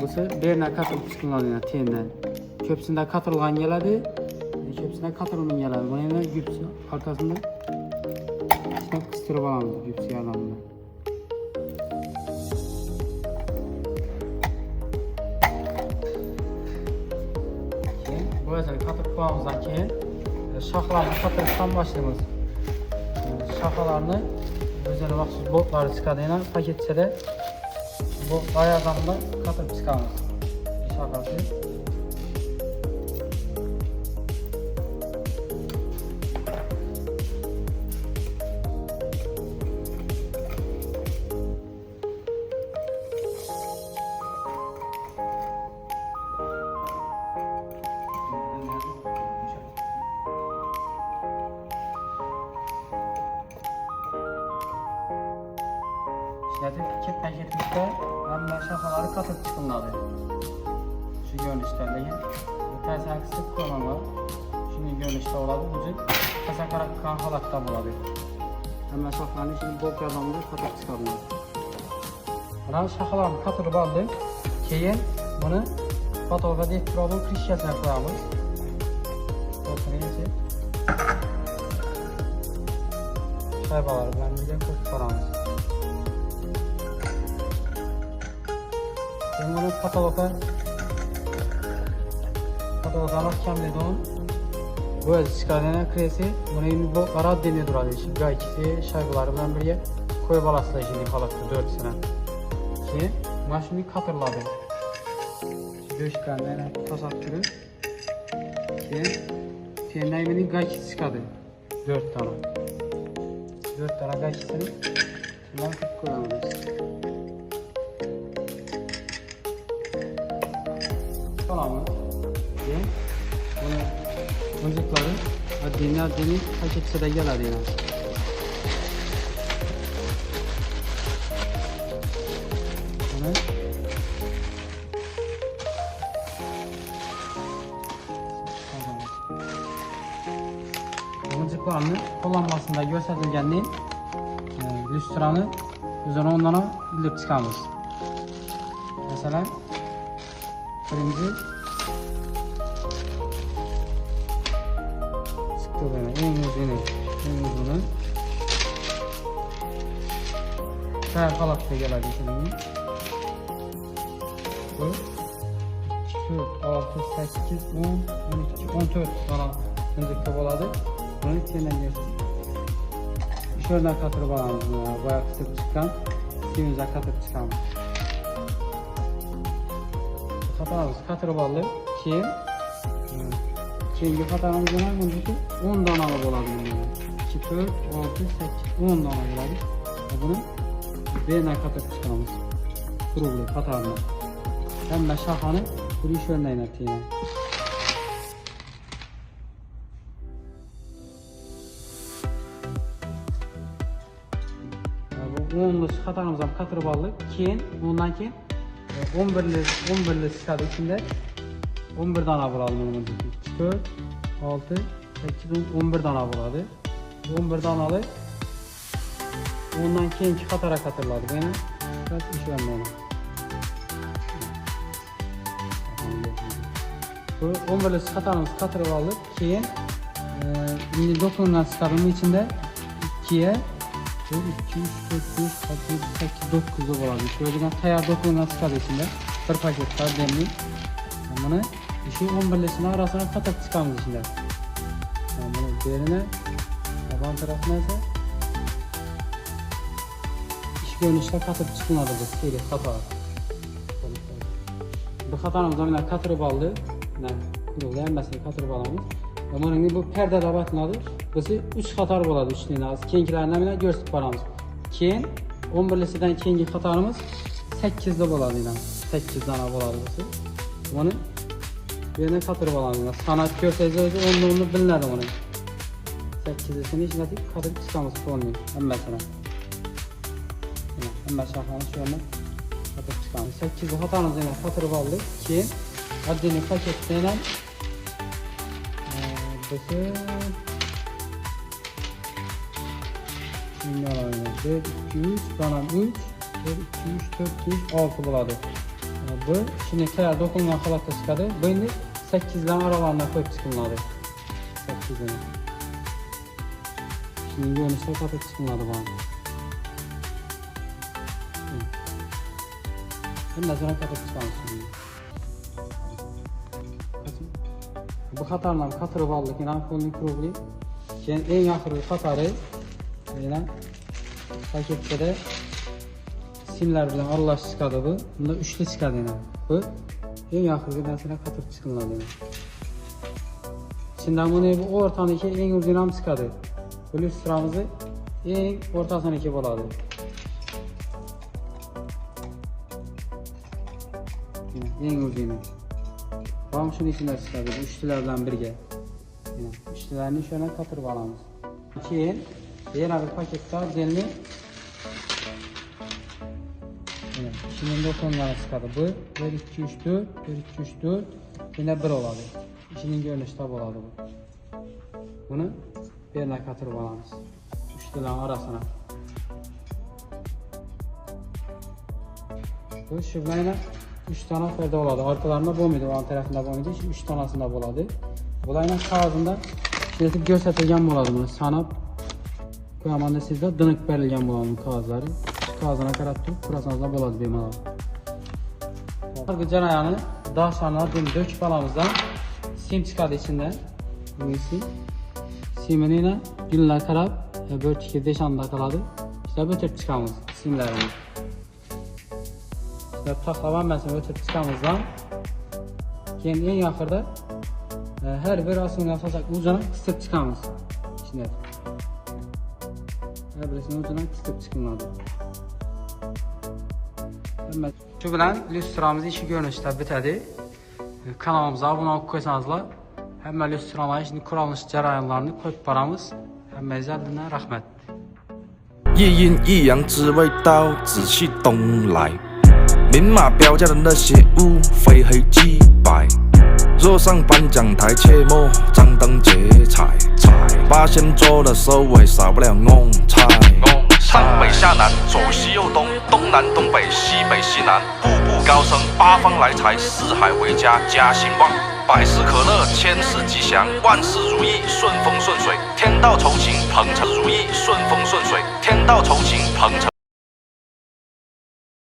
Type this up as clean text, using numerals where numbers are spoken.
Busi berna katılıp çıkınladı tenden. Köpsünde katılgan geladi, köpsünde katılmayan geladi. Buna yana güpsü arkasında işte kıstırıp alamız güpsü yardımıyla. Bu özel katılıp koyamızdan keyin şaxlarını katılıptan başlayımız. Şaxalarını özel vaxtsız boltları çıkadığıyla paketse de bu ayardan da katılıp çıkamız. Şaxası. Ketden ketmişte hem şaxaları katıp çıkınladı. Şu görünüşlerle bu tersen kısık konan var. Şimdi görünüşte oladı. Bu kasakarak kan halakta buladı. Hem şaxalarını şimdi bol yardımıyla katıp çıkarılır. Buna şaxalarını katırıp aldık. Keyin bunu patolga dektirodun krişyasına koyamız. Olsun iyisi. Şaybaları bilen bir de koyup paramız. Bunu patologa mahkemledi onun. Bu öz çıkardığına kresi bunu bu ara deniyor duradı. Şimdi ikisi şaybaları bilen bir koyu balasıyla şimdi kalattı 4 sene. Ki maşını katırladı. Göçkenlerine tasaktırı. Ki tiyendaymenin gaykisi çıkadı. 4 tane. 4 tane gaykisini bundan kıp koyamıyoruz. Tamam. Ve bunu mızıkları adını paketse de gel adına. Mızıklarını kullanmasında gösterilgenliğin lüstranı üzerine onlara bildirip çıkamız. Mesela birinci çıktı böyle en uzunu her kalakta geldi şimdi. Bu 4, 6, 8, 10, 12, 14 tane mızıkta boladı. Bunu içinden geçtik. Şuradan katırıp alalım. Bayağı kısıp çıkan, ikimize katıp çıkan. Katarımız katırıp aldık. Şimdi katarımız ne var? 10 tane alıp olabilir. 2, 4, 6, 8, 10 tane olabilir. Bunu birine katıp çıkamız. Kurulu katarını. Hem de şahanı bu iş örneğine atayım. Bu katarımızdan katırıp aldık. Ondan keyin 11'li çıkadı içinde 11 tane vuralım onun 4, 6, 8, 11 tane vuradı. 11 tane alıp ondan keyinki katara katırladı beni. Kaç iş verdi ona. Bu 11'li katarımız katırıp aldık. Keyin şimdi dokunulan çıkarımın içinde 2'ye 2, 3, 4, 5, 6, 7, 8, 9 olabilir. Şöyle tayar dokunulan çıkardı içinde. Bir paket var demli. Bunu işi 11'lisine arasına katıp çıkarmış içinde. Bunu diğerine taban tarafına ise iş görünüşte katıp çıkmadı bu seri hata. Bu hatanımızda bile katırıp aldı. Kurulayan mesela katırıp alamız. Bunun bu perde rabatladır. Busi 3 xatar boladı 3 tane az. Keyinkilerden bile görsüp baramız. Keyin 11'lisidən keyinki xatarımız 8'li boladı ilə. 8 tane boladı busi. Bunu birine katırıp alamız. Sanat görsəyici özü onu bilirdi onu. 8'lisini işlətib katırıp çıxamız olmuyor. Mesela. Mesela şaxanı şöyle katırıp çıxamız. 8'li xatarımızı ilə katırıp aldık. Keyin adını paketlə busi 4, 2, 3, bana 3, 4, 2, 3, 4, 5, 6 buladı. Bu şimdi terar dokungan holatda chiqadi. Bu endi 8 dan aralarına qo'yib chiqiladi. 8 dan. Şimdi görünüşte qatib chiqiladi bu. Bundan sonra qatib chiqamiz şimdi. Bu qatorlarni qatirib oldik, yana qo'lni kruгли. Keyin eng oxirgi qatori yana paketda simlar bilan aralashib chiqadi bu. Bunda 3 ta chiqadi yana. Bu eng oxirgi narsalar qatirib chiqiladi. Shundan buni bu o'rtaniki eng uzun ham chiqadi. Bu lyustramizni eng o'rtasiniki bo'ladi. Eng uzuni. Tam shuni ichidan chiqadi. 3 talar bilan birga. 3 talarni shuna qatirib olamiz. Keyin yana bir paketda gelni şimdi dokunganlar chiqadi. Bu 1 2 3 4, 1 2 3 4 yana 1 oladi. İçinin görünüşte bo'ladi bu. Buni bir yerdan qatirib olamiz. 3 talar arasına. Bu shu bilan 3 tane perde bo'ladi. Orqalarında bo'lmaydi, o'n tarafında bo'lmaydi. Shu 3 tanesinde bo'ladi. Bularning qog'ozida ishlatib ko'rsatilgan bo'ladi. Buni sanab qo'yamanda sizda diniq berilgan bo'ladi qog'ozlari. Qog'ozini qarab turib qurasanizlar bo'ladi bemalol. Hozirgi jarayonni dashlarni dökib olamizdan sim chiqadi ichidan. Bu simini yana gullar qarab bo'rtga deshanda qoladi. Ishlab o'tirib chiqamiz simlarni. Taxlab hammasini o'tirib chiqamizdan keyin eng oxirida her bir aslında fasak ucuna kısıp çıkamaz. Şimdi her birisini ucuna kısıp çıkılmadı. Şu bilen lüstramızı işi görünüşte bitedi. Kanalımıza abone olup koysanızlar hemen lüstrama şimdi kuralmış cerayanlarını koyup paramız hemen izlediğine rahmet. 一阴一阳之谓道，仔细东来。明码标价的那些物，非黑即白。若上颁奖台，切莫张灯结彩。八仙桌的收尾少不了弄菜。上北下南，左西右东，东南东北，西北西南，步步高升，八方来财，四海为家，家兴旺。百事可乐，千事吉祥，万事如意，顺风顺水，天道酬勤，鹏程如意，顺风顺水，天道酬勤，鹏程。